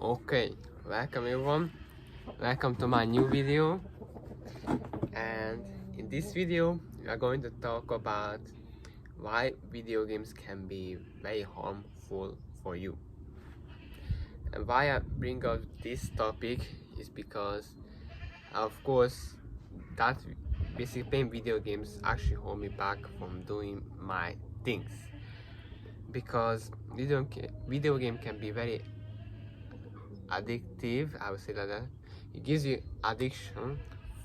Okay, welcome everyone. Welcome to my new video. And in this video, we are going to talk about why video games can be very harmful for you. And why I bring up this topic is because, of course, that basically playing video games actually hold me back from doing my things. Because video game can be very addictive, I would say that. It gives you addiction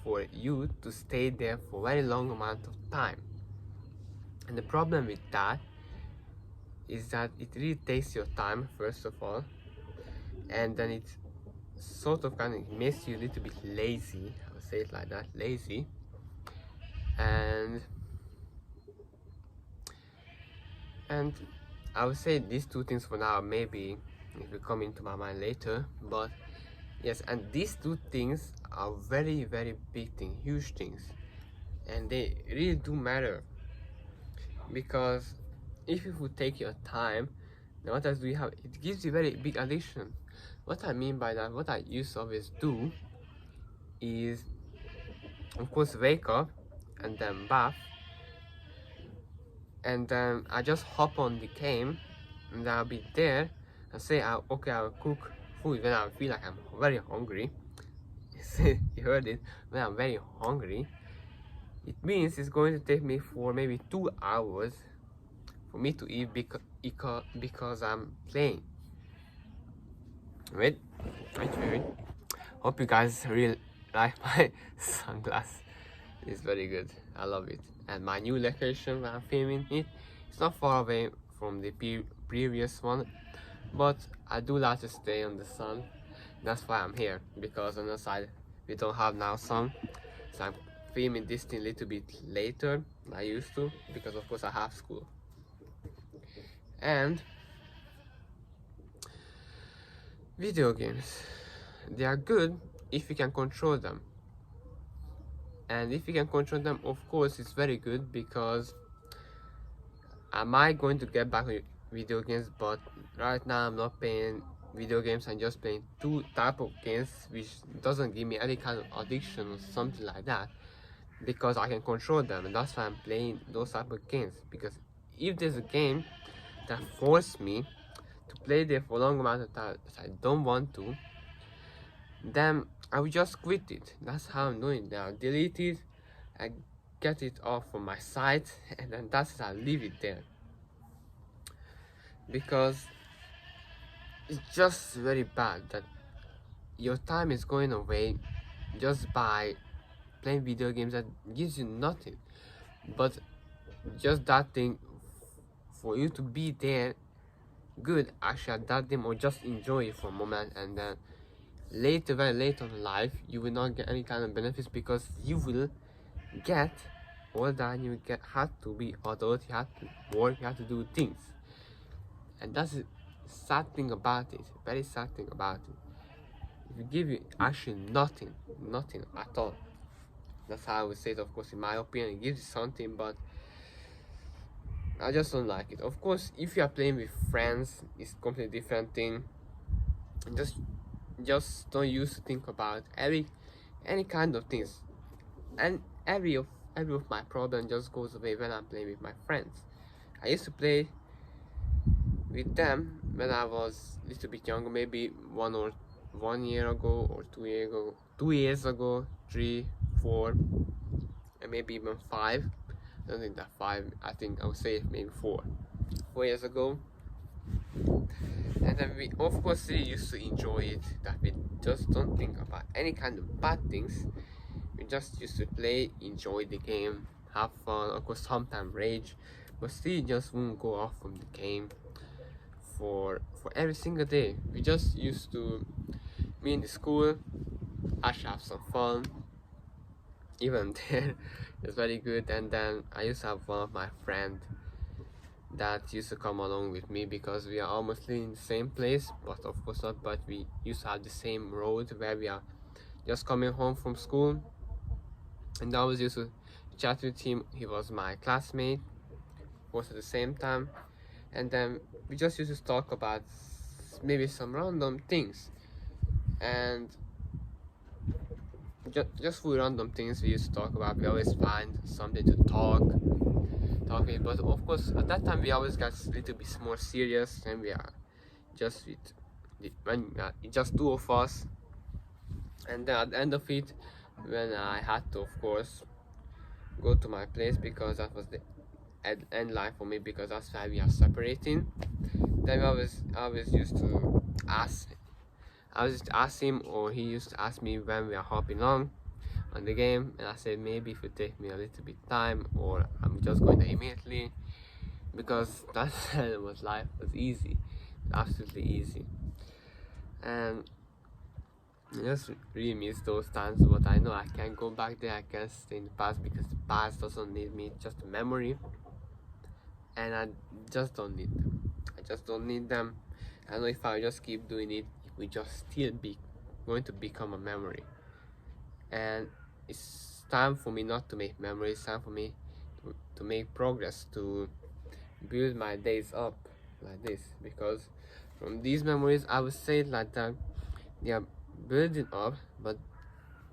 for you to stay there for a very long amount of time. And the problem with that is that it really takes your time, first of all, and then it sort of kind of makes you a little bit lazy. I would say it like that, lazy. And I would say these two things for now. Maybe it will come into my mind later, but yes, and these two things are very, very big things, huge things, and they really do matter. Because if you would take your time, then what else do you have? It gives you very big addiction. What I mean by that, what I used to always do is, of course, wake up and then bath, and then I just hop on the game, and I'll be there and say, okay, I'll cook food when I feel like I'm very hungry. You heard it, when I'm very hungry. It means it's going to take me for maybe 2 hours for me to eat because I'm playing. Wait. Hope you guys really like my sunglass. It's very good. I love it. And my new location where I'm filming it's not far away from the previous one, but I do like to stay on the sun. That's why I'm here, because on the side we don't have now sun, so I'm filming this thing a little bit later than I used to, because of course I have school. And video games, they are good if you can control them. And if you can control them, of course it's very good, because am I going to get back with video games? But right now I'm not playing video games. I'm just playing two type of games which doesn't give me any kind of addiction or something like that, because I can control them, and that's why I'm playing those type of games. Because if there's a game that forces me to play there for a long amount of time that I don't want to, then I will just quit it. That's how I'm doing it. I'll delete it, I get it off from my site, and then that's it, I'll leave it there. Because it's just very bad that your time is going away just by playing video games that gives you nothing but just that thing for you to be there good actually at that game, or just enjoy it for a moment, and then later, very late on in life, you will not get any kind of benefits, because you will get all that you have to be adult, you have to work, you have to do things. And that's the sad thing about it, very sad thing about it. If you give you actually nothing at all. That's how I would say it. Of course, in my opinion, it gives you something, but I just don't like it. Of course, if you are playing with friends, it's completely different thing. And just don't use to think about any kind of things, and every of my problem just goes away when I'm playing with my friends. I used to play with them when I was a little bit younger, maybe 1 year ago or 2 years ago, 3, 4, and maybe even 5. I don't think that 5. I think I would say maybe 4 years ago. And then we of course really used to enjoy it, that we just don't think about any kind of bad things. We just used to play, enjoy the game, have fun, of course sometimes rage, but still just won't go off from the game for every single day. We just used to be in the school, actually have some fun even there. It's very good. And then I used to have one of my friends that used to come along with me, because we are almost in the same place, but of course not, but we used to have the same road where we are just coming home from school. And I was used to chat with him. He was my classmate, was at the same time, and then we just used to talk about maybe some random things. and just for random things we used to talk about. We always find something to talk with, but of course at that time we always got a little bit more serious, and we are just with when it's just two of us. And then at the end of it, when I had to, of course, go to my place, because that was the end line for me, because that's why we are separating, then I was used to ask him, or he used to ask me when we are hopping on the game, and I said maybe if it take me a little bit time, or I'm just going there immediately, because that was life was easy, absolutely easy. And I just really miss those times, but I know I can't go back there. I can't stay in the past, because the past doesn't need me, just a memory, and I just don't need them. I just don't need them. I know if I just keep doing it, it will just still be going to become a memory. And it's time for me not to make memories. It's time for me to make progress, to build my days up like this, because from these memories, I would say like that they are building up, but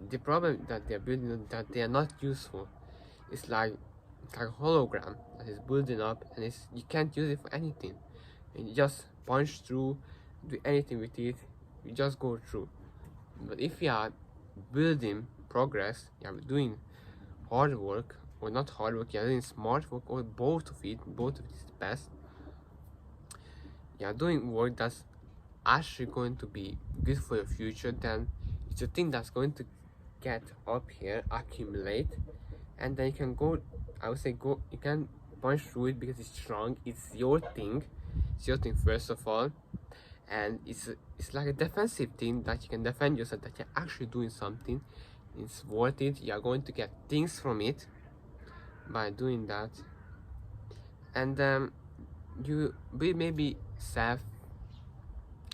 the problem that they are building up, that they are not useful. It's like a hologram that is building up, and you can't use it for anything, and you just punch through, do anything with it, you just go through. But if you are building progress, you are doing hard work, or not hard work, you are doing smart work, or both of it is the best. You are doing work that's actually going to be good for your future, then it's a thing that's going to get up here, accumulate, and then you can go, I would say go, you can punch through it, because it's strong, it's your thing first of all, and it's like a defensive thing that you can defend yourself, that you're actually doing something, it's worth it, you're going to get things from it by doing that. And you be maybe self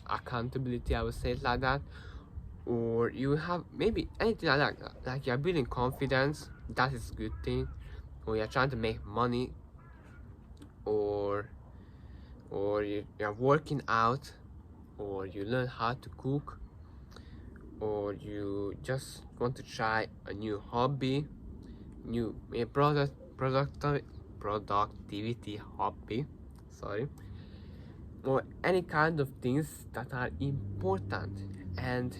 accountability, I would say it like that, or you have maybe anything like that, like you're building confidence, that is a good thing, or you're trying to make money, or you're working out, or you learn how to cook, or you just want to try a new hobby, new productivity hobby, sorry, or any kind of things that are important. And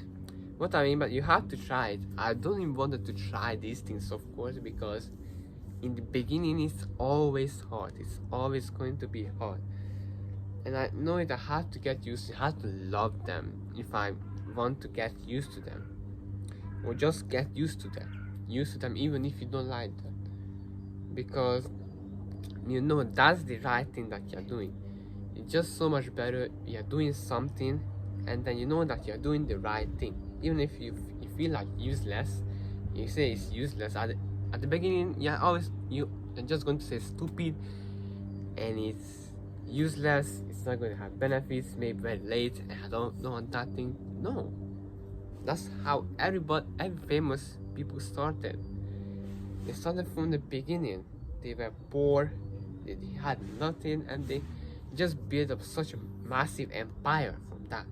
what I mean, but you have to try it. I don't even wanted to try these things, of course, because in the beginning it's always hard, it's always going to be hard, and I know it. I have to get used to, I have to love them if I want to get used to them, or just get used to them even if you don't like them, because you know that's the right thing that you're doing. It's just so much better you're doing something, and then you know that you're doing the right thing, even if you feel like useless. You say it's useless at the beginning, you're just going to say stupid, and it's useless, it's not going to have benefits, maybe very late, and I don't want that thing. No, that's how every famous people started. They started from the beginning. They were poor, they had nothing, and they just built up such a massive empire from that,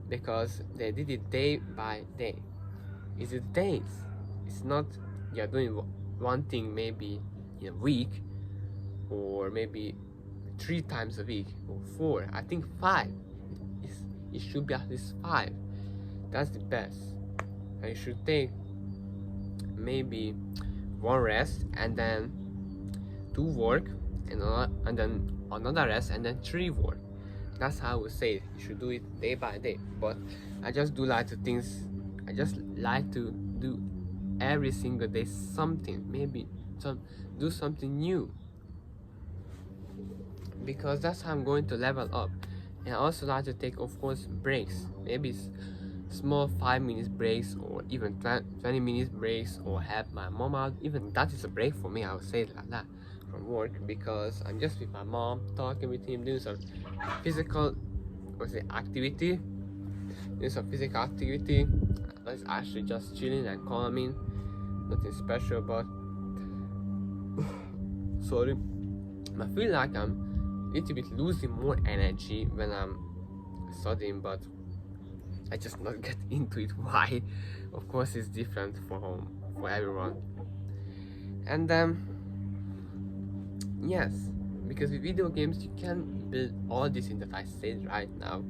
because they did it day by day. It's the days, it's not you're doing one thing maybe in a week, or maybe 3 times a week, or 4. I think 5. It should be at least 5. That's the best. And you should take maybe 1 rest, and then 2 work, and then another rest, and then 3 work. That's how I would say it. You should do it day by day. But I just do like to do every single day something, maybe do something new, because that's how I'm going to level up. And I also like to take, of course, breaks, maybe small 5 minutes breaks, or even 20 minutes breaks, or help my mom out. Even that is a break for me, I would say it like that, from work, because I'm just with my mom, talking with him, doing some physical activity. That's actually just chilling and calming, nothing special. But sorry, I feel like I'm a little bit losing more energy when I'm studying, but I just not get into it. Why? Of course, it's different for everyone. And yes, because with video games you can build all this in that I said right now.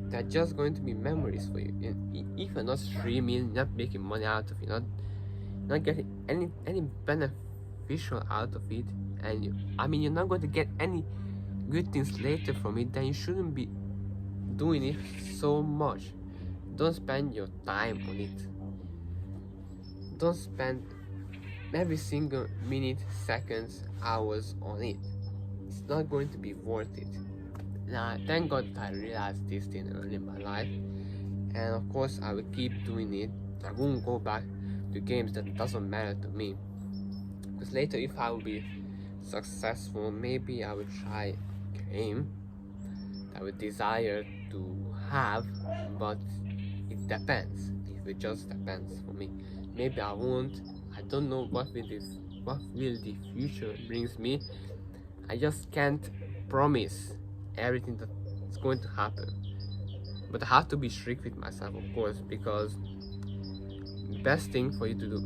They're just going to be memories for you. And if you're not streaming, not making money out of it, not getting any beneficial out of it, and you're not going to get any good things later from it, then you shouldn't be doing it so much. Don't spend your time on it. Don't spend every single minute, seconds, hours on it. It's not going to be worth it. Now, thank God that I realized this thing early in my life, and of course I will keep doing it. I won't go back to games that doesn't matter to me, because later if I will be successful, maybe I will try a game I would desire to have, but it depends. It just depends for me. Maybe I won't. I don't know what will the future brings me. I just can't promise everything that's going to happen. But I have to be strict with myself, of course, because the best thing for you to do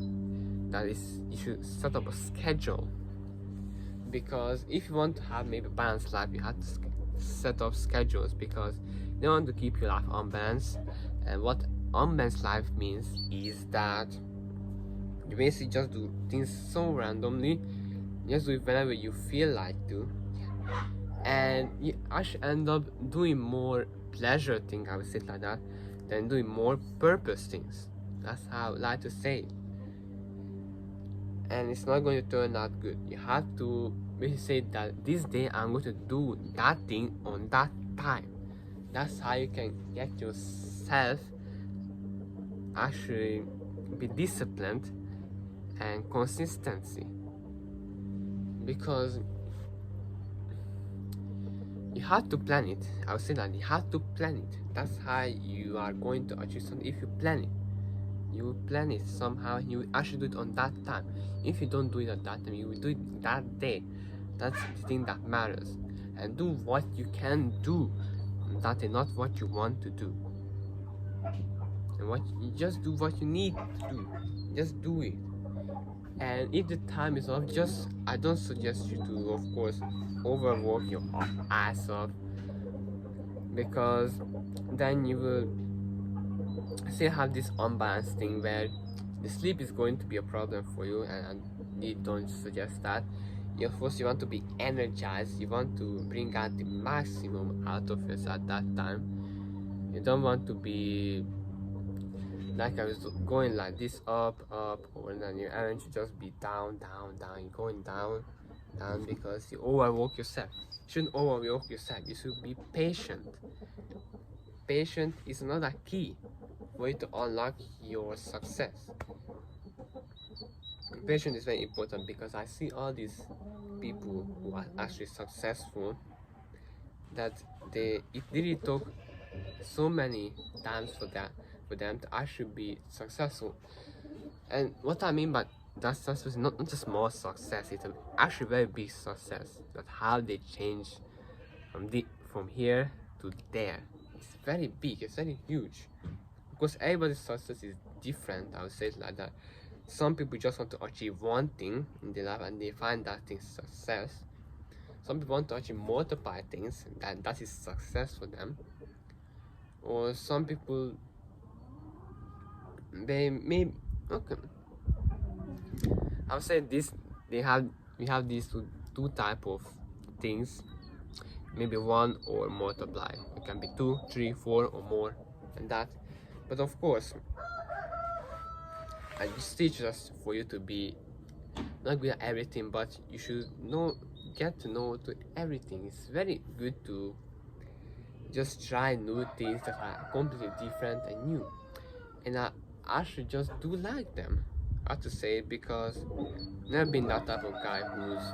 that is you should set up a schedule. Because if you want to have maybe a balanced life, you have to set up schedules, because they want to keep your life unbalanced. And what unbalanced life means is that you basically just do things so randomly, just do it whenever you feel like to, and you actually end up doing more pleasure things, I would say it like that, than doing more purpose things. That's how I would like to say it. And it's not going to turn out good. You have to basically say that this day I'm going to do that thing on that time. That's how you can get yourself actually be disciplined and consistency, because you have to plan it. I would say that you have to plan it. That's how you are going to achieve something. If you plan it, you will plan it somehow. You will actually do it on that time. If you don't do it at that time, you will do it that day. That's the thing that matters. And do what you can do on that day, not what you want to do. And you just do what you need to do. Just do it. And if the time is off, I don't suggest you to, of course, overwork your ass off, because then you will still have this unbalanced thing where the sleep is going to be a problem for you, and I don't suggest that. Of course, you want to be energized, you want to bring out the maximum out of yourself at that time. You don't want to be like I was going like this, up, or then your energy just be down. You're going down, because you overwork yourself. You shouldn't overwork yourself. You should be patient. Patient is another key for you to unlock your success. Patience is very important, because I see all these people who are actually successful, that it really took so many times for them to actually be successful. And what I mean by that success is not just small success, it's actually very big success. That how they change from here to there. It's very big, it's very huge. Because everybody's success is different, I would say it like that. Some people just want to achieve one thing in their life and they find that thing success. Some people want to achieve multiple things and that is success for them. Or some people, they may, okay, I would say we have these two type of things, maybe one or multiply. It can be 2, 3, 4 or more than that. But of course, I just teach us for you to be not good at everything, but you should get to know to everything. It's very good to just try new things that are completely different and new. And I actually just do like them. I have to say it, because I've never been that type of guy who's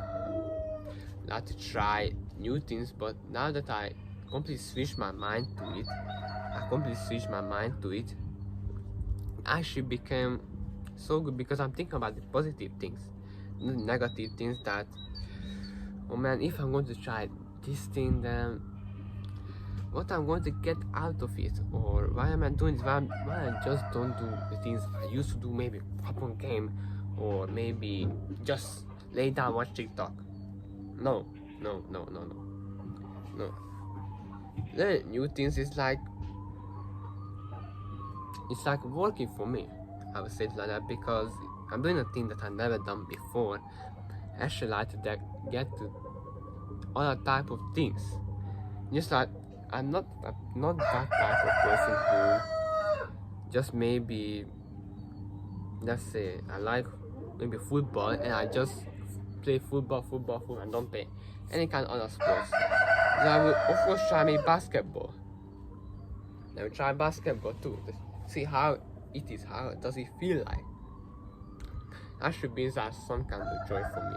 not to try new things, but now that I completely switched my mind to it, I actually became so good, because I'm thinking about the positive things, the negative things that, oh man, if I'm going to try this thing, then what I'm going to get out of it, or why am I doing this? Why I just don't do the things I used to do? Maybe hop on game, or maybe just lay down watch TikTok. No, no, no, no, no, no. Learning new things is like it's like working for me. I would say it like that because I'm doing a thing that I've never done before. Actually, like to get to other type of things. Just like I'm not that type of person who just maybe, let's say I like maybe football and I just play football and don't play any kind of other sports. So I will of course try maybe basketball. I will try basketball too. See how it is, how does it feel like. That should be some kind of joy for me.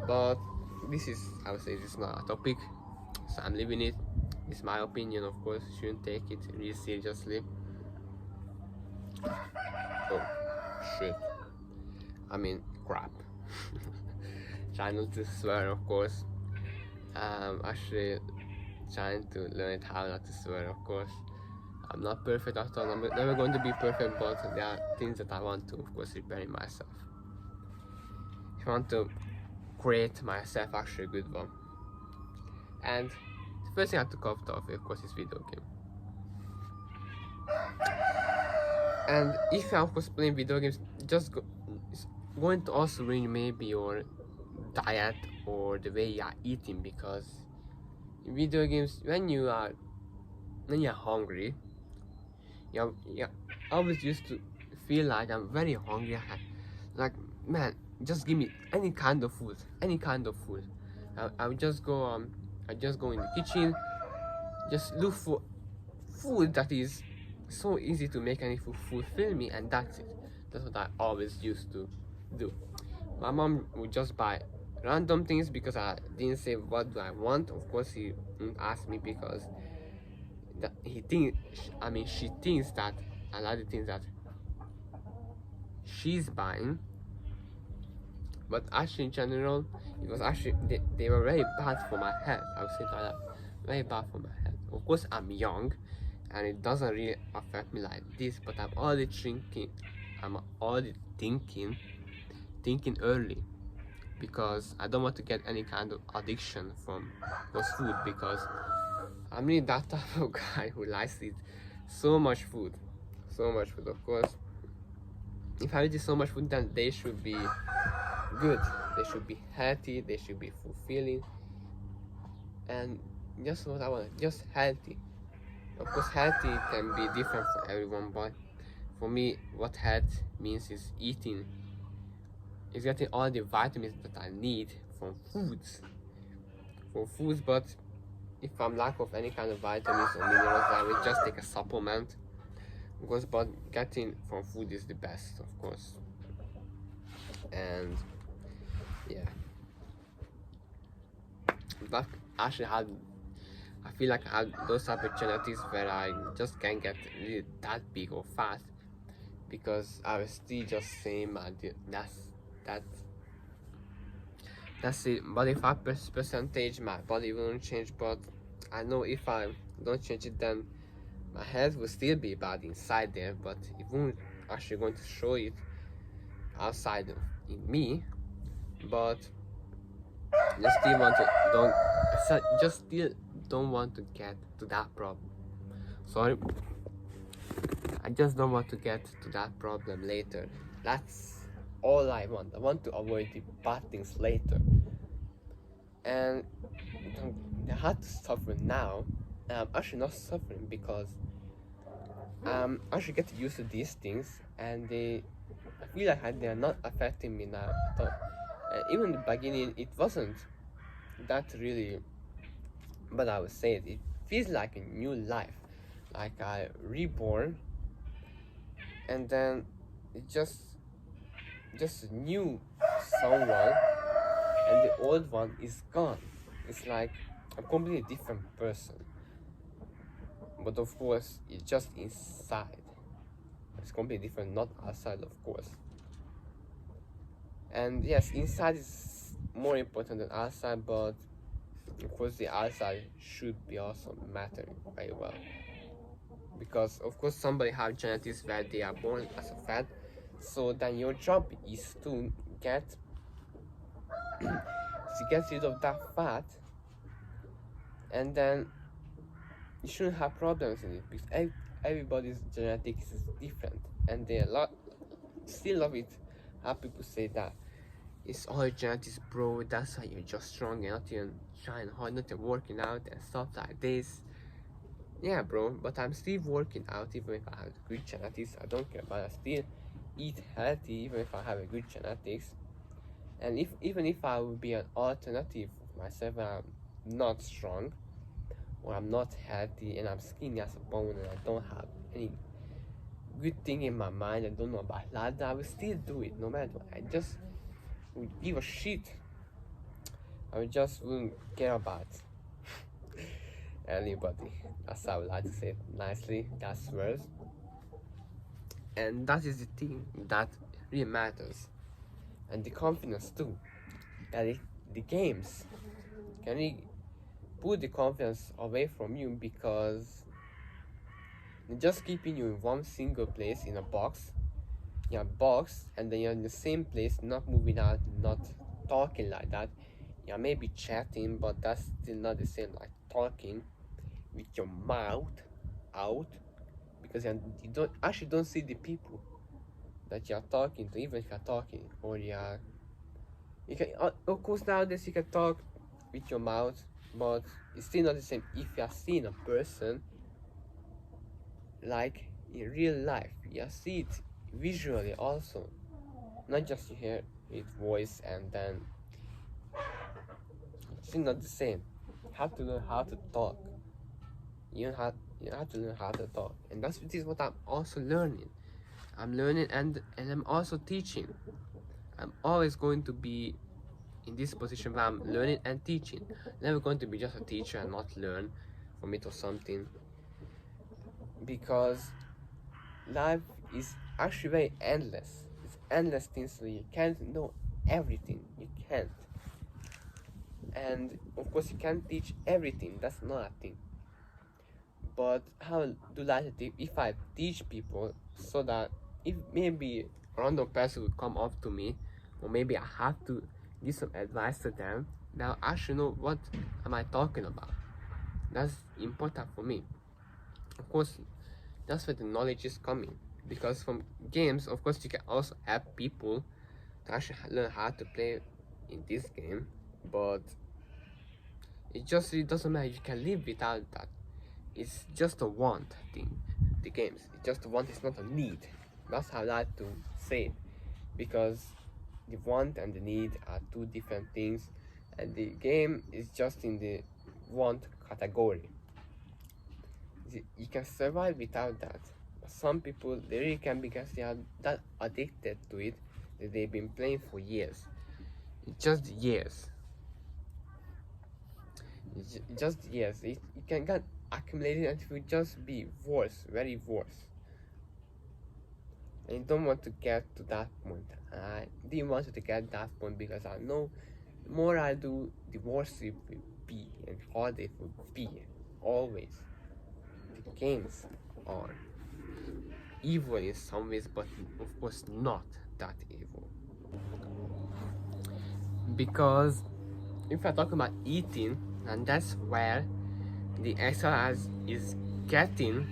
But this is, I would say, this is not a topic, so I'm leaving it. It's my opinion, of course. Shouldn't take it really seriously. Oh shit! I mean, crap. Try not to swear, of course. Actually, trying to learn how not to swear, of course. I'm not perfect at all. I'm never going to be perfect, but there are things that I want to, of course, repair in myself. If I want to create myself actually a good one. And the first thing I have to cover off, of course, is video game. And if you're of course playing video games, it's going to also ruin maybe your diet or the way you are eating, because in video games, when you're hungry, you always used to feel like I'm very hungry. Like, man, just give me any kind of food. I would just go I just go in the kitchen, just look for food that is so easy to make and it will fulfill me, and that's it. That's what I always used to do. My mom would just buy random things because I didn't say what do I want. Of course, he wouldn't ask me because she thinks that I like the things that she's buying. But actually, in general, it was actually they were very bad for my health. I would say like that, very bad for my health. Of course, I'm young, and it doesn't really affect me like this. But I'm already thinking early, because I don't want to get any kind of addiction from those food, because I'm really that type of guy who likes to eat so much food. Of course, if I eat so much food, then they should be good, they should be healthy, they should be fulfilling, and just what I want, just healthy. Of course, healthy can be different for everyone, but for me, what health means is getting all the vitamins that I need from foods. But if I'm lack of any kind of vitamins or minerals, I will just take a supplement. But getting from food is the best, of course. And yeah, but actually I feel like I had those opportunities where I just can't get really that big or fast, because I was still just same. That's the body fat percentage. My body won't change, but I know if I don't change it, then my health will still be bad inside there, but it won't actually going to show it outside in me. But just still don't want to get to that problem. Sorry, I just don't want to get to that problem later. That's all I want. I want to avoid the bad things later. And I had to suffer now. I'm actually not suffering because I actually get used to these things, and I feel like they are not affecting me now at all. Even in the beginning, it wasn't that really, but I would say it feels like a new life, like I reborn, and then it just new someone, and the old one is gone. It's like a completely different person. But of course, it's just inside. It's completely different, not outside, of course. And yes, inside is more important than outside, but of course the outside should be also mattering very well, because of course somebody have genetics where they are born as a fat, so then your job is to get rid of that fat, and then you shouldn't have problems in it, because everybody's genetics is different, and they still love it how people say that it's all genetics, bro, that's why you're just strong and not even trying hard, not even working out and stuff like this. Yeah, bro, but I'm still working out even if I have good genetics. I don't care, but I still eat healthy even if I have a good genetics. And even if I would be an alternative of myself and I'm not strong, or I'm not healthy and I'm skinny as a bone and I don't have any good thing in my mind, I don't know about that, I will still do it no matter what. I just would give a shit. I just wouldn't care about anybody. That's how I would like to say it nicely. That's words. And that is the thing that really matters. And the confidence too. That the games can really put the confidence away from you, because they're just keeping you in one single place in a box. And then you're in the same place, not moving out, not talking like that. Yeah, maybe chatting, but that's still not the same like talking with your mouth out, because you don't see the people that you're talking to, even if you're talking, or you can, of course nowadays you can talk with your mouth, but it's still not the same if you're seeing a person like in real life. You see it visually also, not just you hear its voice, and then it's still not the same. You have to learn how to talk. You have to learn how to talk, and this is what I'm also learning. I'm learning and I'm also teaching. I'm always going to be in this position where I'm learning and teaching. Never going to be just a teacher and not learn from it or something, because life is actually very endless. It's endless things, so you can't know everything. You can't. And of course you can't teach everything. That's not a thing. But how do I if I teach people, so that if maybe a random person would come up to me, or maybe I have to give some advice to them, now I should know what am I talking about. That's important for me. Of course, that's where the knowledge is coming, because from games, of course, you can also help people to actually learn how to play in this game, but it doesn't matter. You can live without that. It's just a want thing. The games, it's just a want. It's not a need. That's how I like to say it, because the want and the need are two different things, and the game is just in the want category. You can survive without that. But some people, they really can, because they are that addicted to it that they've been playing for years. Just years. Just years. It can get accumulated, and it will just be worse, very worse. And I don't want to get to that point. I didn't want to get that point, because I know the more I do, the worse it will be and harder it will be. Always. The games are evil in some ways, but of course not that evil. Because if I talk about eating, and that's where the exercise is getting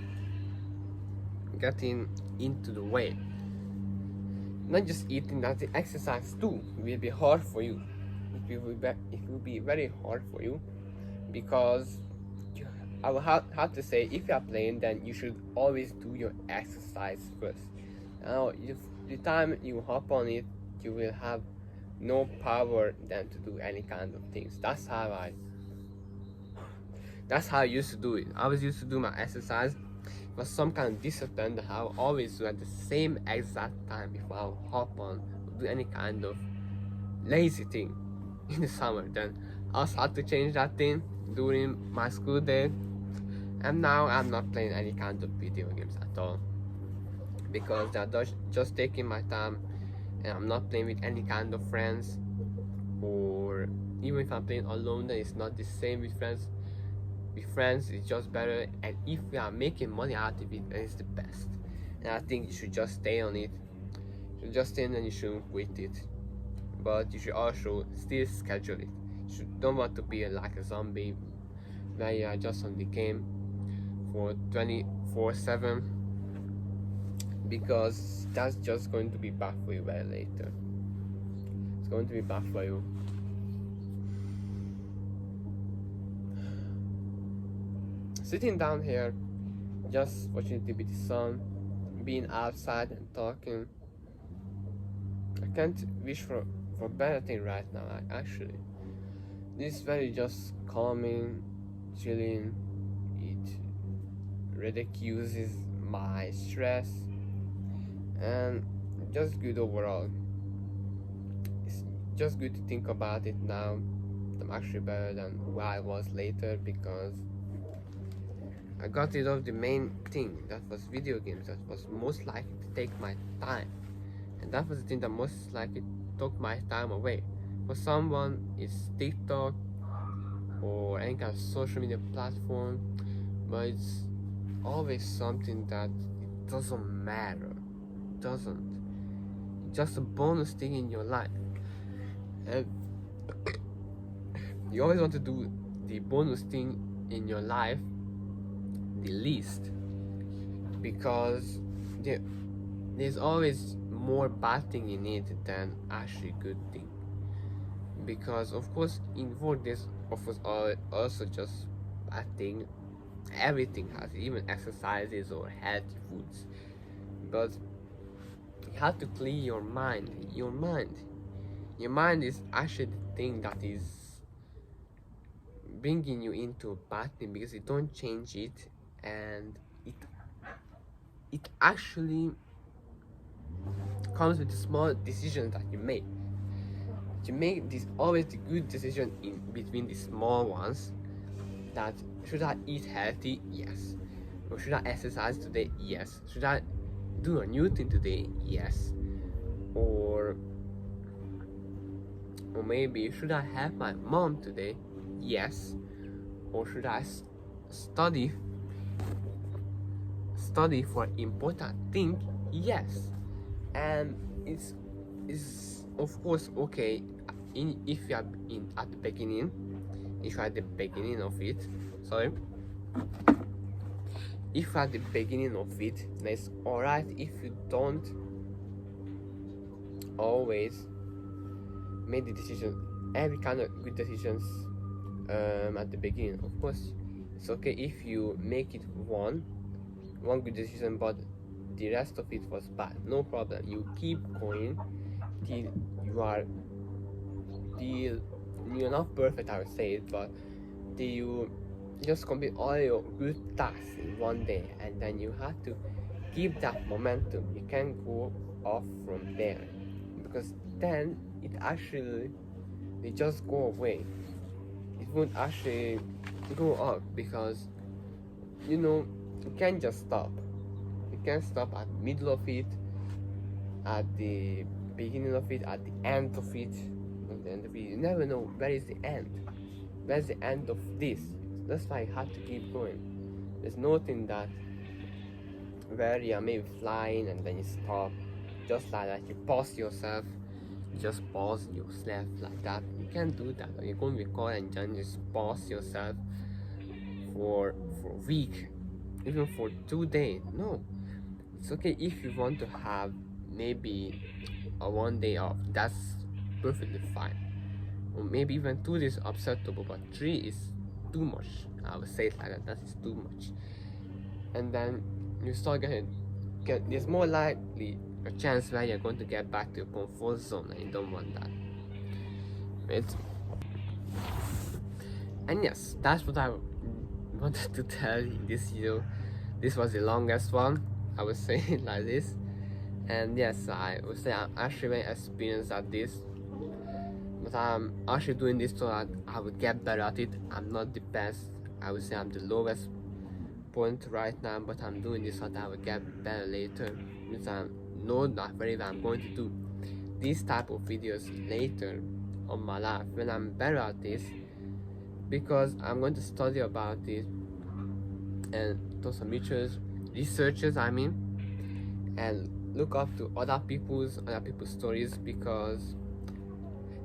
into the way. Not just eating, that the exercise too will be hard for you. It will be very hard for you, because I will have to say, if you are playing, then you should always do your exercise first. Now, if the time you hop on it, you will have no power then to do any kind of things. That's how I used to do it. I was used to do my exercise with some kind of discipline that I will always do at the same exact time before I will hop on or do any kind of lazy thing in the summer. Then I also had to change that thing during my school day, and now I'm not playing any kind of video games at all, because they're just taking my time, and I'm not playing with any kind of friends or even if I'm playing alone, then it's not the same with friends. With friends, it's just better, and if we are making money out of it, then it's the best. And I think you should just stay on it. You should just stay and you shouldn't quit it. But you should also still schedule it. You don't want to be like a zombie where you are just on the game for 24/7, because that's just going to be bad for you very later. It's going to be bad for you. Sitting down here, just watching the sun, being outside and talking. I can't wish for better thing right now. Actually, this is very just calming, chilling. It reduces my stress and just good overall. It's just good to think about it now. I'm actually better than where I was later, because I got rid of the main thing, that was video games, that was most likely to take my time. And that was the thing that most likely took my time away. For someone, it's TikTok or any kind of social media platform, but it's always something that it doesn't matter. It doesn't. It's just a bonus thing in your life. And you always want to do the bonus thing in your life the least, because there's always more bad thing in it than actually good thing. Because of course in work there's of course also just bad thing. Everything has it, even exercises or healthy foods. But you have to clear your mind. Your mind is actually the thing that is bringing you into a bad thing, because you don't change it, and it actually comes with the small decisions that you make. You make this always the good decision in between the small ones. That should I eat healthy? Yes. Or should I exercise today? Yes. Should I do a new thing today? Yes. Or maybe should I help my mom today? Yes. Or should I study for important thing? Yes. And it's of course okay if you are at the beginning. If you are at the beginning of it, if you are at the beginning of it, then it's alright if you don't always make the decision, every kind of good decisions at the beginning. Of course, it's okay if you make it one good decision, but the rest of it was bad. No problem. You keep going till you're not perfect, I would say it, but till you just complete all your good tasks in one day, and then you have to keep that momentum. You can't go off from there, because then it just go away. It won't actually go up, because you can't just stop. You can't stop at the middle of it, at the beginning of it, at the end of it. At the end of it, you never know where is the end. Where's the end of this? That's why you have to keep going. There's nothing that where you are maybe flying and then you stop, just like that. You pause yourself. You just pause yourself like that. You can't do that. You're going to record and then just pause yourself for a week, even for 2 days. No, it's okay if you want to have maybe a 1 day off. That's perfectly fine. Or maybe even 2 days acceptable, but 3 is too much. I would say it like that. That is too much. And then you start there's more likely a chance where you're going to get back to your comfort zone, and you don't want that. Right? And yes, that's what I wanted to tell in this video. This was the longest one, I would say it like this. And yes, I would say I'm actually very experienced at this, but I'm actually doing this so that I would get better at it. I'm not the best. I would say I'm the lowest point right now, but I'm doing this so that I will get better later, because I know that very well I'm going to do these type of videos later, on my life, when I'm better at this, because I'm going to study about it and do some researches, I mean, and look up to other people's stories, because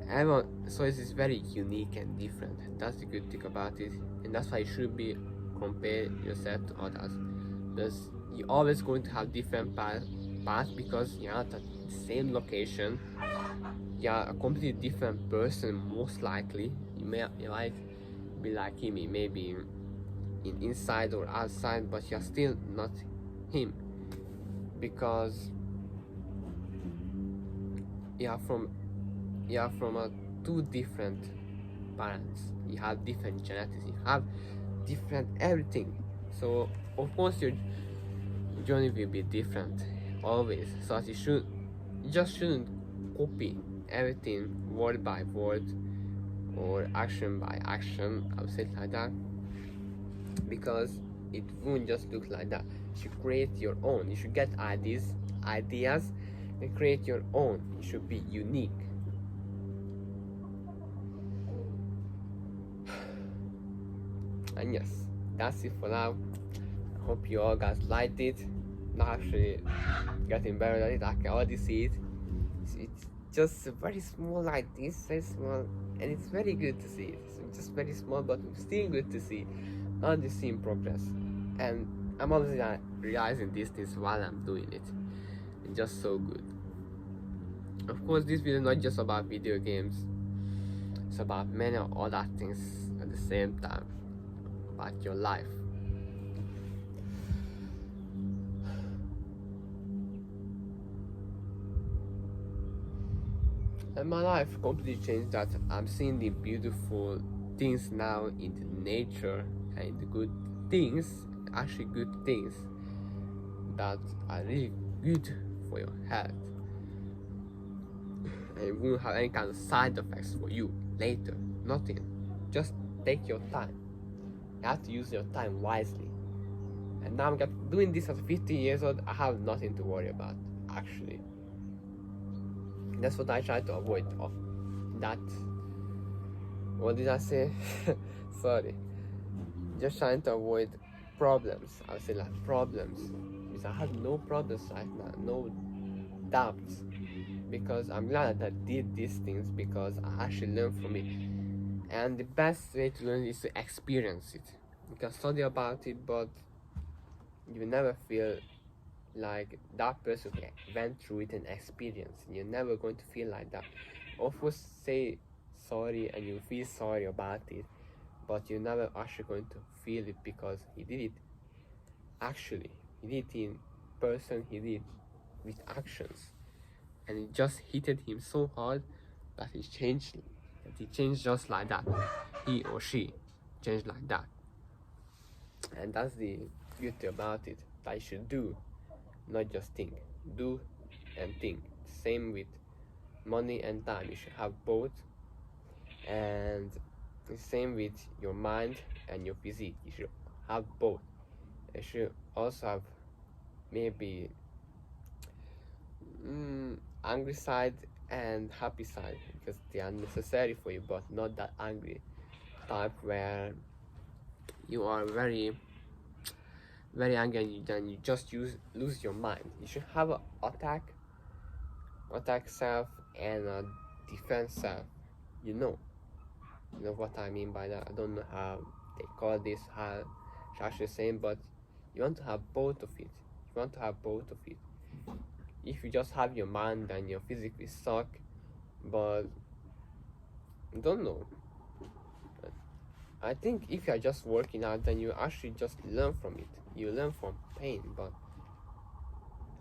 everyone's stories is very unique and different. That's the good thing about it, and that's why you should be compare yourself to others, because you're always going to have different paths, because you're not at the same location. You're a completely different person, most likely. You might be like him, you may be inside or outside, but you're still not him, because you're from two different parents. You have different genetics, you have different everything. So of course your journey will be different always. So as you just shouldn't copy everything word by word or action by action, I would say it like that, because it won't just look like that. You should create your own. You should get ideas and create your own. You should be unique. And yes, that's it for now. I hope you all guys liked it. Not actually getting better at it, I can already see it. It's just very small like this, very small, and it's very good to see it. It's just very small, but still good to see. Not the same progress. And I'm always realizing these things while I'm doing it. It's just so good. Of course, this video is not just about video games. It's about many other things at the same time. About your life. And my life completely changed, that I'm seeing the beautiful things now in the nature, and the good things, actually good things, that are really good for your health. And it won't have any kind of side effects for you later. Nothing. Just take your time. You have to use your time wisely. And now I'm doing this at 50 years old. I have nothing to worry about, actually. That's what I try to avoid of that. What did I say? Sorry. Just trying to avoid problems. I would say like problems. Because I have no problems right now, no doubts. Because I'm glad that I did these things, because I actually learned from it. And the best way to learn is to experience it. You can study about it, but you never feel like that person went through it and experienced. You're never going to feel like that. Of course, say sorry and you feel sorry about it, but you're never actually going to feel it, because he did it actually. He did it in person, he did it with actions, and it just hit him so hard that he changed. That he changed just like that. He or she changed like that. And that's the beauty about it. That you should do, not just think. Do and think. Same with money and time. You should have both. And the same with your mind and your physique. You should have both. You should also have maybe angry side and happy side, because they are necessary for you, but not that angry type where you are very angry and then you just lose your mind. You should have an attack self and a defense self. You know what I mean by that. I don't know how they call this, how Shash is saying, but you want to have both of it. If you just have your mind, then your physique will suck. But I don't know. I think if you are just working out, then you actually just learn from it. You learn from pain,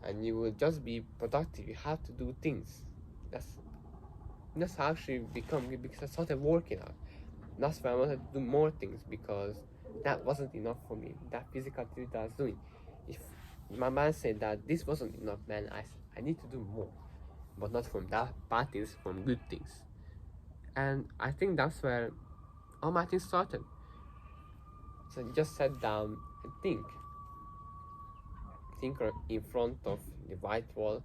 and you will just be productive. You have to do things. That's how I actually become good, because I started working out. That's why I wanted to do more things, because that wasn't enough for me. That physical activity I was doing. If my mind said that this wasn't enough, man, I need to do more. But not from that bad things, from good things. And I think that's where all my things started. So just sit down and think in front of the white wall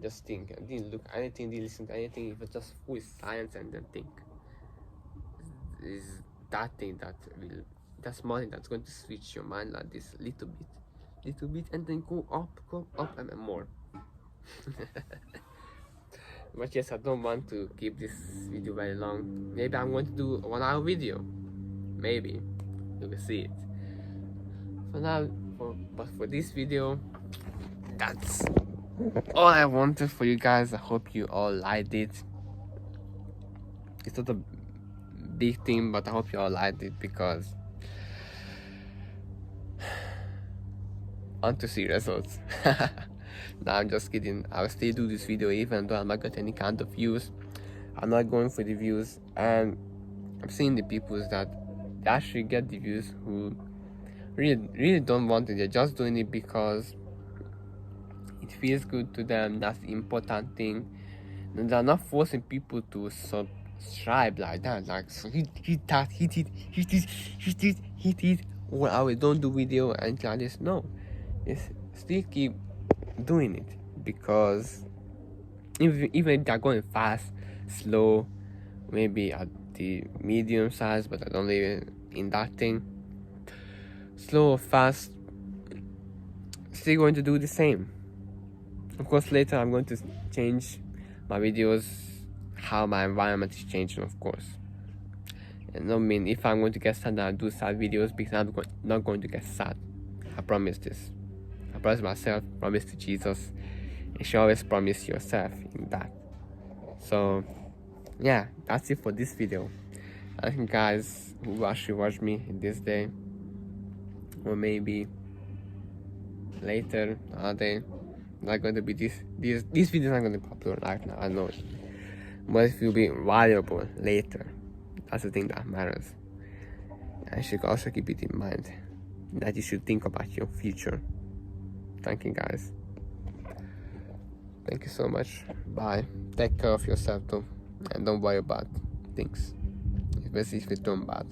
Just think. I didn't look anything, didn't listen to anything. It was just full silence and then think. Is that thing that will, that small thing that's going to switch your mind like this little bit, and then go up and more. But yes, I don't want to keep this video very long. Maybe I'm going to do a 1 hour video. Maybe you will see it. For now, but for this video, that's all I wanted for you guys. I hope you all liked it. It's not a big thing, but I hope you all liked it because I want to see results. No, I'm just kidding. I'll still do this video even though I'm not getting any kind of views. I'm not going for the views, and I'm seeing the people that they actually get the views who really don't want it. They're just doing it because it feels good to them. That's the important thing. And they're not forcing people to subscribe like that. Like, so hit that, hit it, or I will don't do video and like this. No, it's still keep doing it because even if they're going fast, slow, maybe at the medium size, but I don't live in that thing. Slow or fast, still going to do the same. Of course, later I'm going to change my videos how my environment is changing, of course. And I mean, if I'm going to get sad, I'll do sad videos because I'm not going to get sad. I promise this. I promise myself, promise to Jesus. You should always promise yourself in that. So, yeah, that's it for this video. Thank you guys who actually watched me this day. Or maybe later, another day. Not going to be this video is not going to be popular right now, I know it. But it will be valuable later. That's the thing that matters. And you should also keep it in mind that you should think about your future. Thank you guys. Thank you so much. Bye. Take care of yourself though. And don't worry about things. Especially if it's done bad.